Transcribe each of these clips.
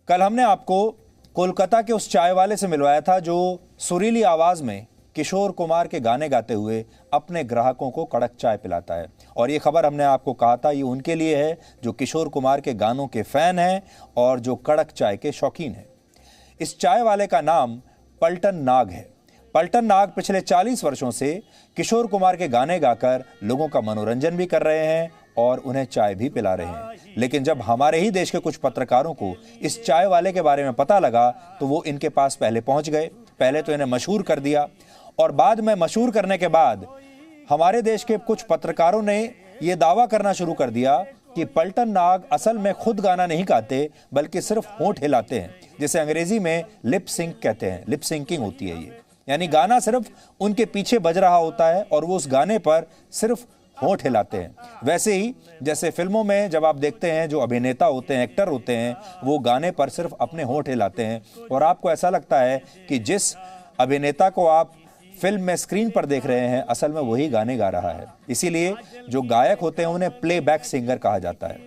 कल हमने आपको कोलकाता के उस चाय वाले से मिलवाया था जो सुरीली आवाज में किशोर कुमार के गाने गाते हुए अपने ग्राहकों को कड़क चाय पिलाता है। और ये खबर हमने आपको कहा था, ये उनके लिए है जो किशोर कुमार के गानों के फैन हैं और जो कड़क चाय के शौकीन हैं। इस चाय वाले का नाम पलटन नाग है। पलटन नाग पिछले 40 वर्षों से किशोर कुमार के गाने गाकर लोगों का मनोरंजन भी कर रहे हैं और उन्हें चाय भी पिला रहे हैं। लेकिन जब हमारे ही देश के कुछ पत्रकारों को इस चाय वाले के बारे में पता लगा तो वो इनके पास पहले पहुंच गए। पहले तो इन्हें मशहूर कर दिया और बाद में मशहूर करने के बाद हमारे देश के कुछ पत्रकारों ने ये दावा करना शुरू कर दिया कि पलटन नाग असल में खुद गाना नहीं गाते बल्कि सिर्फ होंठ हिलाते हैं, जिसे अंग्रेजी में लिप सिंक कहते हैं। लिप सिंकिंग होती है ये, यानी गाना सिर्फ उनके पीछे बज रहा होता है और वो उस गाने पर सिर्फ होंठ हिलाते हैं। वैसे ही जैसे फिल्मों में जब आप देखते हैं जो अभिनेता होते हैं, एक्टर होते हैं, वो गाने पर सिर्फ अपने होंठ हिलाते हैं और आपको ऐसा लगता है कि जिस अभिनेता को आप फिल्म में स्क्रीन पर देख रहे हैं असल में वही गाने गा रहा है। इसीलिए जो गायक होते हैं उन्हें प्लेबैक सिंगर कहा जाता है।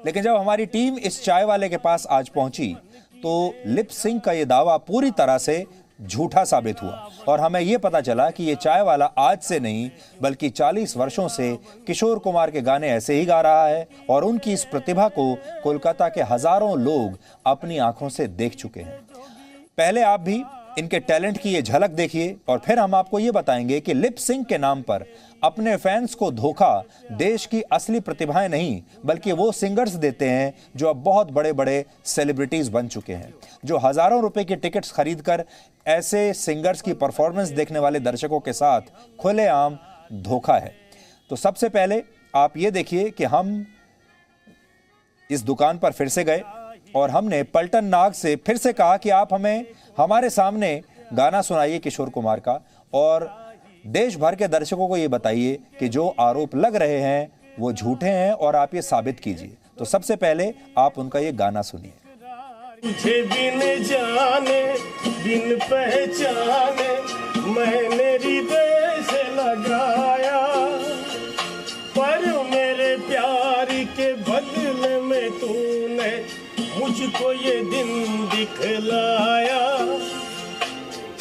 लेकिन जब हमारी टीम इस चाय वाले के पास आज पहुंची तो लिप सिंक का ये दावा पूरी तरह से झूठा साबित हुआ और हमें यह पता चला कि ये चाय वाला आज से नहीं बल्कि 40 वर्षों से किशोर कुमार के गाने ऐसे ही गा रहा है और उनकी इस प्रतिभा को कोलकाता के हजारों लोग अपनी आंखों से देख चुके हैं। पहले आप भी इनके टैलेंट की ये झलक देखिए और फिर हम आपको ये बताएंगे कि लिप सिंक के नाम पर अपने फैंस को धोखा देश की असली प्रतिभाएं नहीं बल्कि वो सिंगर्स देते हैं जो अब बहुत बड़े बड़े सेलिब्रिटीज बन चुके हैं, जो हजारों रुपए की टिकट्स खरीदकर ऐसे सिंगर्स की परफॉर्मेंस देखने वाले दर्शकों के साथ खुलेआम धोखा है। तो सबसे पहले आप ये देखिए कि हम इस दुकान पर फिर से गए और हमने पलटन नाग से फिर से कहा कि आप हमें हमारे सामने गाना सुनाइए किशोर कुमार का और देश भर के दर्शकों को ये बताइए कि जो आरोप लग रहे हैं वो झूठे हैं और आप ये साबित कीजिए। तो सबसे पहले आप उनका ये गाना सुनिए। तुझे बिन जाने बिन पहचाने मैंने हृदय से लगाया, पर मेरे प्यार के बदले में तूने मुझको ये दिन दिखलाया।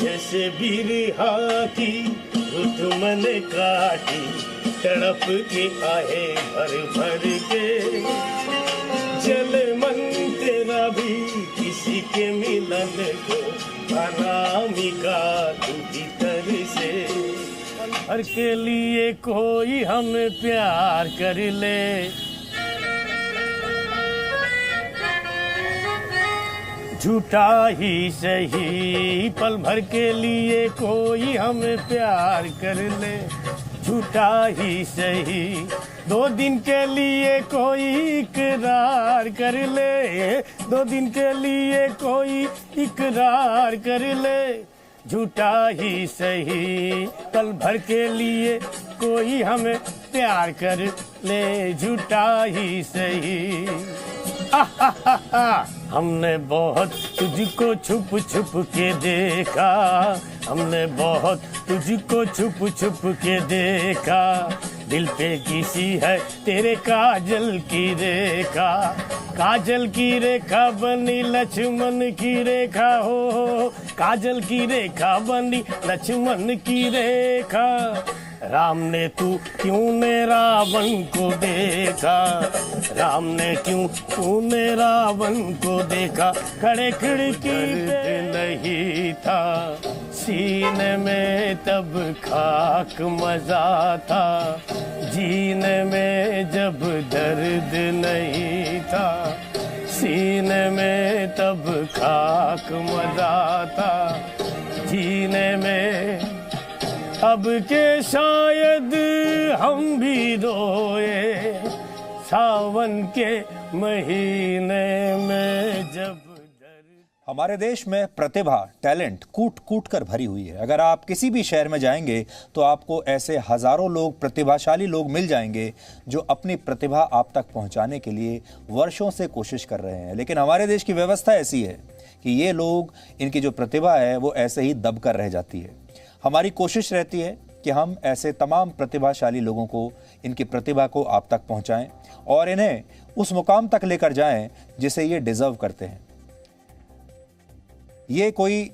जैसे बिरहा की रुत मैंने काटी, तड़प के आए भर भर के, जले मन तेरा भी किसी के मिलन को अनामिका तू भीतर से। हर के लिए कोई हमें प्यार कर ले, झूठा ही सही पल भर के लिए कोई हमें प्यार कर ले, झूठा ही सही 2 दिन के लिए कोई इकरार कर ले, 2 दिन के लिए कोई इकरार कर ले, झूठा ही सही पल भर के लिए कोई हमें प्यार कर ले, झूठा ही सही। हमने बहुत तुझको छुप छुप के देखा, हमने बहुत तुझको छुप छुप के देखा, दिल पे किसी है तेरे काजल की रेखा, काजल की रेखा बनी लक्ष्मण की रेखा, हो काजल की रेखा बनी लक्ष्मण की रेखा। राम ने क्यों ने रावण को देखा, राम ने तूने रावण को देखा, खड़े खिड़की पे नहीं था, सीने में तब खाक मजा था, जीने में जब दर्द नहीं था, सीने में तब खाक मजा था, जीने में अब के शायद हम भी रोए, सावन के महीने में जब। हमारे देश में प्रतिभा, टैलेंट कूट कूट कर भरी हुई है। अगर आप किसी भी शहर में जाएंगे तो आपको ऐसे हजारों लोग, प्रतिभाशाली लोग मिल जाएंगे जो अपनी प्रतिभा आप तक पहुंचाने के लिए वर्षों से कोशिश कर रहे हैं। लेकिन हमारे देश की व्यवस्था ऐसी है कि ये लोग, इनकी जो प्रतिभा है वो ऐसे ही दब कर रह जाती है। हमारी कोशिश रहती है कि हम ऐसे तमाम प्रतिभाशाली लोगों को, इनकी प्रतिभा को आप तक पहुंचाएं और इन्हें उस मुकाम तक लेकर जाएं जिसे ये डिजर्व करते हैं। ये कोई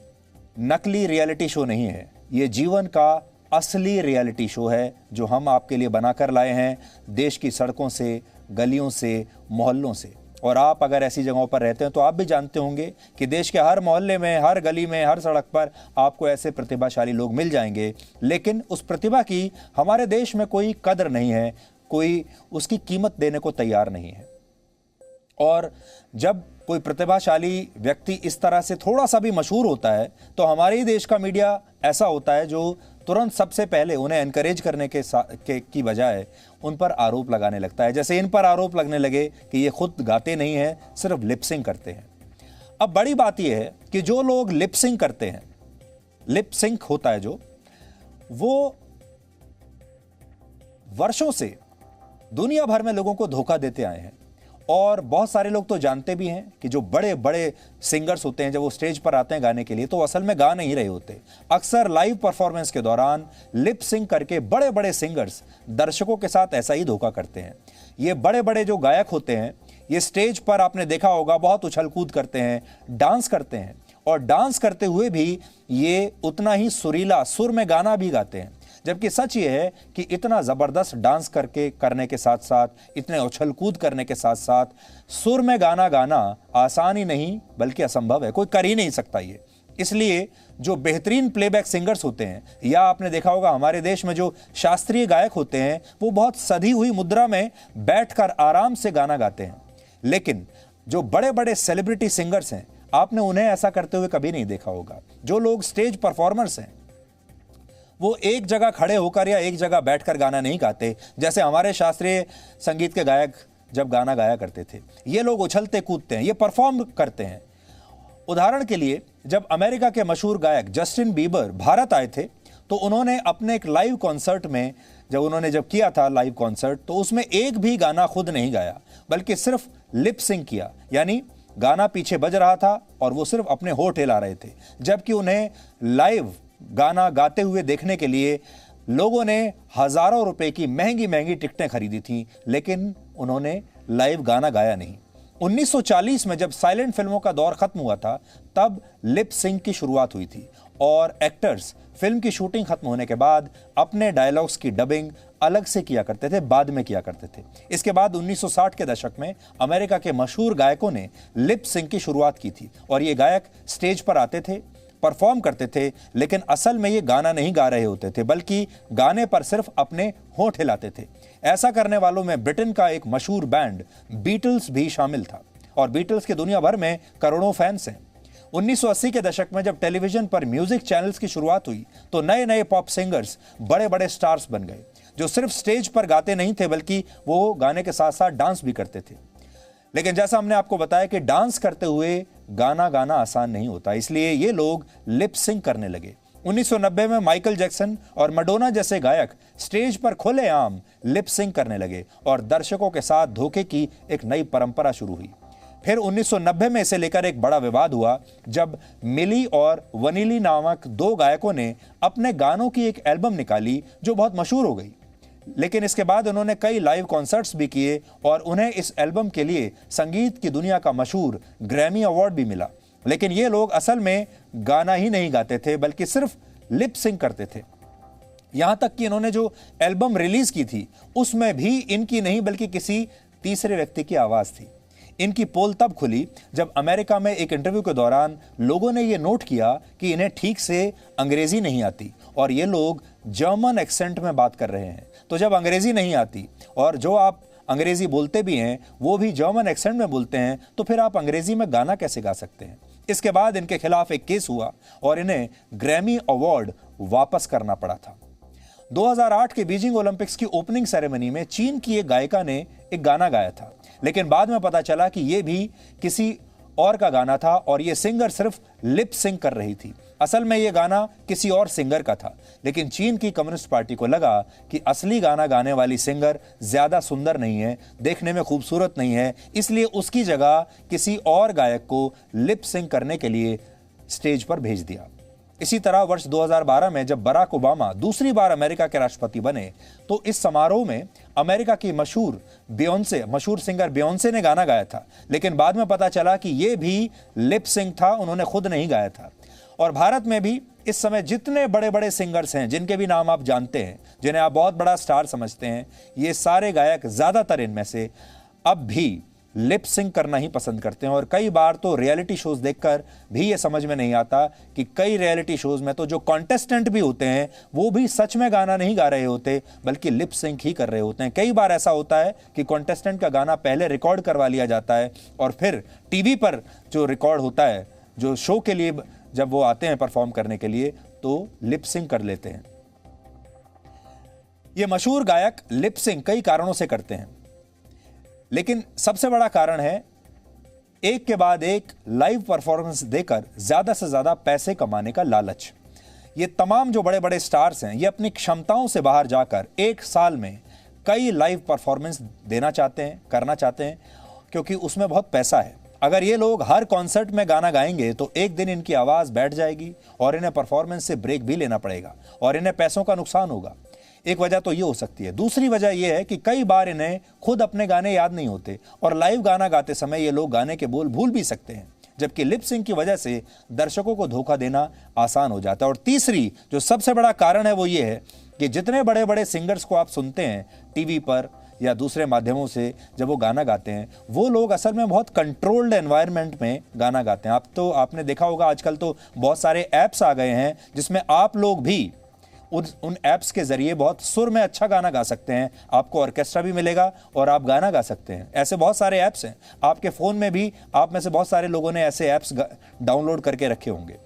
नकली रियलिटी शो नहीं है, ये जीवन का असली रियलिटी शो है जो हम आपके लिए बनाकर लाए हैं देश की सड़कों से, गलियों से, मोहल्लों से। और आप अगर ऐसी जगहों पर रहते हैं तो आप भी जानते होंगे कि देश के हर मोहल्ले में, हर गली में, हर सड़क पर आपको ऐसे प्रतिभाशाली लोग मिल जाएंगे, लेकिन उस प्रतिभा की हमारे देश में कोई कदर नहीं है, कोई उसकी कीमत देने को तैयार नहीं है। और जब कोई प्रतिभाशाली व्यक्ति इस तरह से थोड़ा सा भी मशहूर होता है तो हमारे ही देश का मीडिया ऐसा होता है जो तुरंत सबसे पहले उन्हें एनकरेज करने की बजाय उन पर आरोप लगाने लगता है। जैसे इन पर आरोप लगने लगे कि ये खुद गाते नहीं हैं, सिर्फ लिपसिंग करते हैं। अब बड़ी बात यह है कि जो लोग लिपसिंग करते हैं, लिपसिंक होता है जो, वो वर्षों से दुनिया भर में लोगों को धोखा देते आए हैं। और बहुत सारे लोग तो जानते भी हैं कि जो बड़े बड़े सिंगर्स होते हैं जब वो स्टेज पर आते हैं गाने के लिए तो असल में गा नहीं रहे होते। अक्सर लाइव परफॉर्मेंस के दौरान लिप सिंक करके बड़े बड़े सिंगर्स दर्शकों के साथ ऐसा ही धोखा करते हैं। ये बड़े बड़े जो गायक होते हैं ये स्टेज पर आपने देखा होगा बहुत उछल कूद करते हैं, डांस करते हैं, और डांस करते हुए भी ये उतना ही सुरीला सुर में गाना भी गाते हैं। जबकि सच ये है कि इतना ज़बरदस्त डांस करने के साथ साथ, इतने उछल कूद करने के साथ साथ सुर में गाना गाना आसान ही नहीं बल्कि असंभव है, कोई कर ही नहीं सकता ये। इसलिए जो बेहतरीन प्लेबैक सिंगर्स होते हैं, या आपने देखा होगा हमारे देश में जो शास्त्रीय गायक होते हैं, वो बहुत सधी हुई मुद्रा में बैठकर आराम से गाना गाते हैं। लेकिन जो बड़े बड़े सेलिब्रिटी सिंगर्स हैं, आपने उन्हें ऐसा करते हुए कभी नहीं देखा होगा। जो लोग स्टेज परफॉर्मर्स हैं वो एक जगह खड़े होकर या एक जगह बैठकर गाना नहीं गाते, जैसे हमारे शास्त्रीय संगीत के गायक जब गाना गाया करते थे। ये लोग उछलते कूदते हैं, ये परफॉर्म करते हैं। उदाहरण के लिए जब अमेरिका के मशहूर गायक जस्टिन बीबर भारत आए थे तो उन्होंने अपने एक लाइव कॉन्सर्ट में जब किया था लाइव कॉन्सर्ट, तो उसमें एक भी गाना खुद नहीं गाया बल्कि सिर्फ लिप सिंक किया, यानी गाना पीछे बज रहा था और वो सिर्फ अपने होठ हिला रहे थे। जबकि उन्हें लाइव गाना गाते हुए देखने के लिए लोगों ने हजारों रुपए की महंगी महंगी टिकटें खरीदी थी, लेकिन उन्होंने लाइव गाना गाया नहीं। 1940 में जब साइलेंट फिल्मों का दौर खत्म हुआ था तब लिप सिंक की शुरुआत हुई थी और एक्टर्स फिल्म की शूटिंग खत्म होने के बाद अपने डायलॉग्स की डबिंग अलग से किया करते थे, बाद में किया करते थे। इसके बाद 1960 के दशक में अमेरिका के मशहूर गायकों ने लिप सिंक की शुरुआत की थी और ये गायक स्टेज पर आते थे, परफॉर्म करते थे, लेकिन असल में ये गाना नहीं गा रहे होते थे बल्कि गाने पर सिर्फ अपने होंठ हिलाते थे। ऐसा करने वालों में ब्रिटेन का एक मशहूर बैंड बीटल्स भी शामिल था और बीटल्स के दुनिया भर में करोड़ों फैंस हैं। 1980 के दशक में जब टेलीविजन पर म्यूजिक चैनल्स की शुरुआत हुई तो नए नए पॉप सिंगर्स बड़े बड़े स्टार्स बन गए जो सिर्फ स्टेज पर गाते नहीं थे बल्कि वो गाने के साथ साथ डांस भी करते थे। लेकिन जैसा हमने आपको बताया कि डांस करते हुए गाना गाना आसान नहीं होता, इसलिए ये लोग लिप सिंक करने लगे। 1990 में माइकल जैक्सन और मैडोना जैसे गायक स्टेज पर खुलेआम लिप सिंक करने लगे और दर्शकों के साथ धोखे की एक नई परंपरा शुरू हुई। फिर 1990 में इसे लेकर एक बड़ा विवाद हुआ जब मिली और वनीली नामक दो गायकों ने अपने गानों की एक एल्बम निकाली जो बहुत मशहूर हो गई। लेकिन इसके बाद उन्होंने कई लाइव कॉन्सर्ट्स भी किए और उन्हें इस एल्बम के लिए संगीत की दुनिया का मशहूर ग्रैमी अवार्ड भी मिला। लेकिन ये लोग असल में गाना ही नहीं गाते थे बल्कि सिर्फ लिप सिंक करते थे। यहां तक कि इन्होंने जो एल्बम रिलीज की थी उसमें भी इनकी नहीं बल्कि किसी तीसरे व्यक्ति की आवाज थी। इनकी पोल तब खुली जब अमेरिका में एक इंटरव्यू के दौरान लोगों ने यह नोट किया कि इन्हें ठीक से अंग्रेजी नहीं आती और ये लोग जर्मन एक्सेंट में बात कर रहे हैं। तो जब अंग्रेजी नहीं आती और जो आप अंग्रेजी बोलते भी हैं वो भी जर्मन एक्सेंट में बोलते हैं तो फिर आप अंग्रेजी में गाना कैसे गा सकते हैं। इसके बाद इनके खिलाफ एक केस हुआ और इन्हें ग्रैमी अवार्ड वापस करना पड़ा था। 2008 के बीजिंग ओलंपिक्स की ओपनिंग सेरेमनी में चीन की एक गायिका ने एक गाना गाया था, लेकिन बाद में पता चला कि यह भी किसी और का गाना था और यह सिंगर सिर्फ लिप सिंक कर रही थी। असल में यह गाना किसी और सिंगर का था, लेकिन चीन की कम्युनिस्ट पार्टी को लगा कि असली गाना गाने वाली सिंगर ज्यादा सुंदर नहीं है, देखने में खूबसूरत नहीं है, इसलिए उसकी जगह किसी और गायक को लिप सिंक करने के लिए स्टेज पर भेज दिया। इसी तरह वर्ष 2012 में जब बराक ओबामा दूसरी बार अमेरिका के राष्ट्रपति बने तो इस समारोह में अमेरिका की मशहूर सिंगर बियोंसे ने गाना गाया था, लेकिन बाद में पता चला कि यह भी लिप सिंक था, उन्होंने खुद नहीं गाया था। और भारत में भी इस समय जितने बड़े बड़े सिंगर्स हैं, जिनके भी नाम आप जानते हैं, जिन्हें आप बहुत बड़ा स्टार समझते हैं, ये सारे गायक ज्यादातर इनमें से अब भी लिप सिंक करना ही पसंद करते हैं। और कई बार तो रियलिटी शोज देखकर भी ये समझ में नहीं आता कि कई रियलिटी शोज में तो जो कॉन्टेस्टेंट भी होते हैं वो भी सच में गाना नहीं गा रहे होते, बल्कि लिप सिंक ही कर रहे होते हैं। कई बार ऐसा होता है कि कॉन्टेस्टेंट का गाना पहले रिकॉर्ड करवा लिया जाता है और फिर टीवी पर जो रिकॉर्ड होता है, जो शो के लिए जब वो आते हैं परफॉर्म करने के लिए, तो लिप सिंक कर लेते हैं। ये मशहूर गायक लिप सिंक कई कारणों से करते हैं, लेकिन सबसे बड़ा कारण है एक के बाद एक लाइव परफॉर्मेंस देकर ज्यादा से ज्यादा पैसे कमाने का लालच। ये तमाम जो बड़े बड़े स्टार्स हैं, ये अपनी क्षमताओं से बाहर जाकर एक साल में कई लाइव परफॉर्मेंस देना चाहते हैं, करना चाहते हैं, क्योंकि उसमें बहुत पैसा है। अगर ये लोग हर कॉन्सर्ट में गाना गाएंगे तो एक दिन इनकी आवाज बैठ जाएगी और इन्हें परफॉर्मेंस से ब्रेक भी लेना पड़ेगा और इन्हें पैसों का नुकसान होगा। एक वजह तो ये हो सकती है। दूसरी वजह यह है कि कई बार इन्हें खुद अपने गाने याद नहीं होते और लाइव गाना गाते समय ये लोग गाने के बोल भूल भी सकते हैं, जबकि लिप सिंक की वजह से दर्शकों को धोखा देना आसान हो जाता है। और तीसरी जो सबसे बड़ा कारण है वो ये है कि जितने बड़े बड़े सिंगर्स को आप सुनते हैं टीवी पर या दूसरे माध्यमों से जब वो गाना गाते हैं, वो लोग असल में बहुत कंट्रोल्ड एनवायरनमेंट में गाना गाते हैं। आपने देखा होगा आजकल तो बहुत सारे ऐप्स आ गए हैं जिसमें आप लोग भी उन ऐप्स के जरिए बहुत सुर में अच्छा गाना गा सकते हैं। आपको ऑर्केस्ट्रा भी मिलेगा और आप गाना गा सकते हैं। ऐसे बहुत सारे ऐप्स हैं, आपके फ़ोन में भी आप में से बहुत सारे लोगों ने ऐसे ऐप्स डाउनलोड करके रखे होंगे।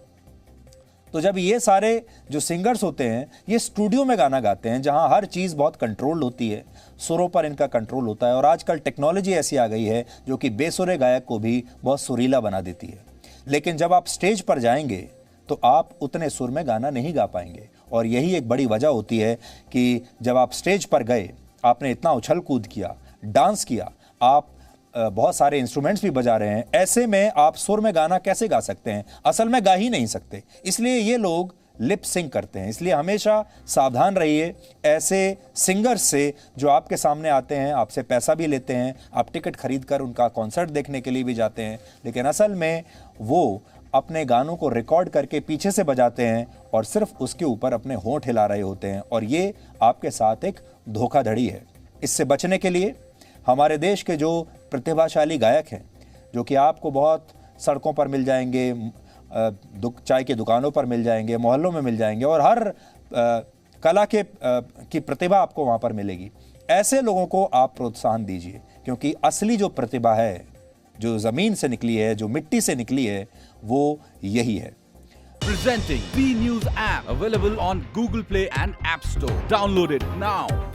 तो जब ये सारे जो सिंगर्स होते हैं ये स्टूडियो में गाना गाते हैं जहां हर चीज़ बहुत कंट्रोल्ड होती है, सुरों पर इनका कंट्रोल होता है, और आजकल टेक्नोलॉजी ऐसी आ गई है जो कि बेसुरे गायक को भी बहुत सुरीला बना देती है। लेकिन जब आप स्टेज पर जाएंगे तो आप उतने सुर में गाना नहीं गा पाएंगे, और यही एक बड़ी वजह होती है कि जब आप स्टेज पर गए, आपने इतना उछल कूद किया, डांस किया, आप बहुत सारे इंस्ट्रूमेंट्स भी बजा रहे हैं, ऐसे में आप सुर में गाना कैसे गा सकते हैं? असल में गा ही नहीं सकते। इसलिए ये लोग लिप सिंक करते हैं। इसलिए हमेशा सावधान रहिए ऐसे सिंगर्स से जो आपके सामने आते हैं, आपसे पैसा भी लेते हैं, आप टिकट खरीद कर उनका कॉन्सर्ट देखने के लिए भी जाते हैं, लेकिन असल में वो अपने गानों को रिकॉर्ड करके पीछे से बजाते हैं और सिर्फ उसके ऊपर अपने होंठ हिला रहे होते हैं, और ये आपके साथ एक धोखाधड़ी है। इससे बचने के लिए हमारे देश के जो प्रतिभाशाली गायक हैं, जो कि आपको बहुत सड़कों पर मिल जाएंगे, चाय की दुकानों पर मिल जाएंगे, मोहल्लों में मिल जाएंगे, और हर कला की प्रतिभा आपको वहाँ पर मिलेगी, ऐसे लोगों को आप प्रोत्साहन दीजिए, क्योंकि असली जो प्रतिभा है, जो ज़मीन से निकली है, जो मिट्टी से निकली है, वो यही है। Presenting B News app available on Google Play and App Store. Download it now.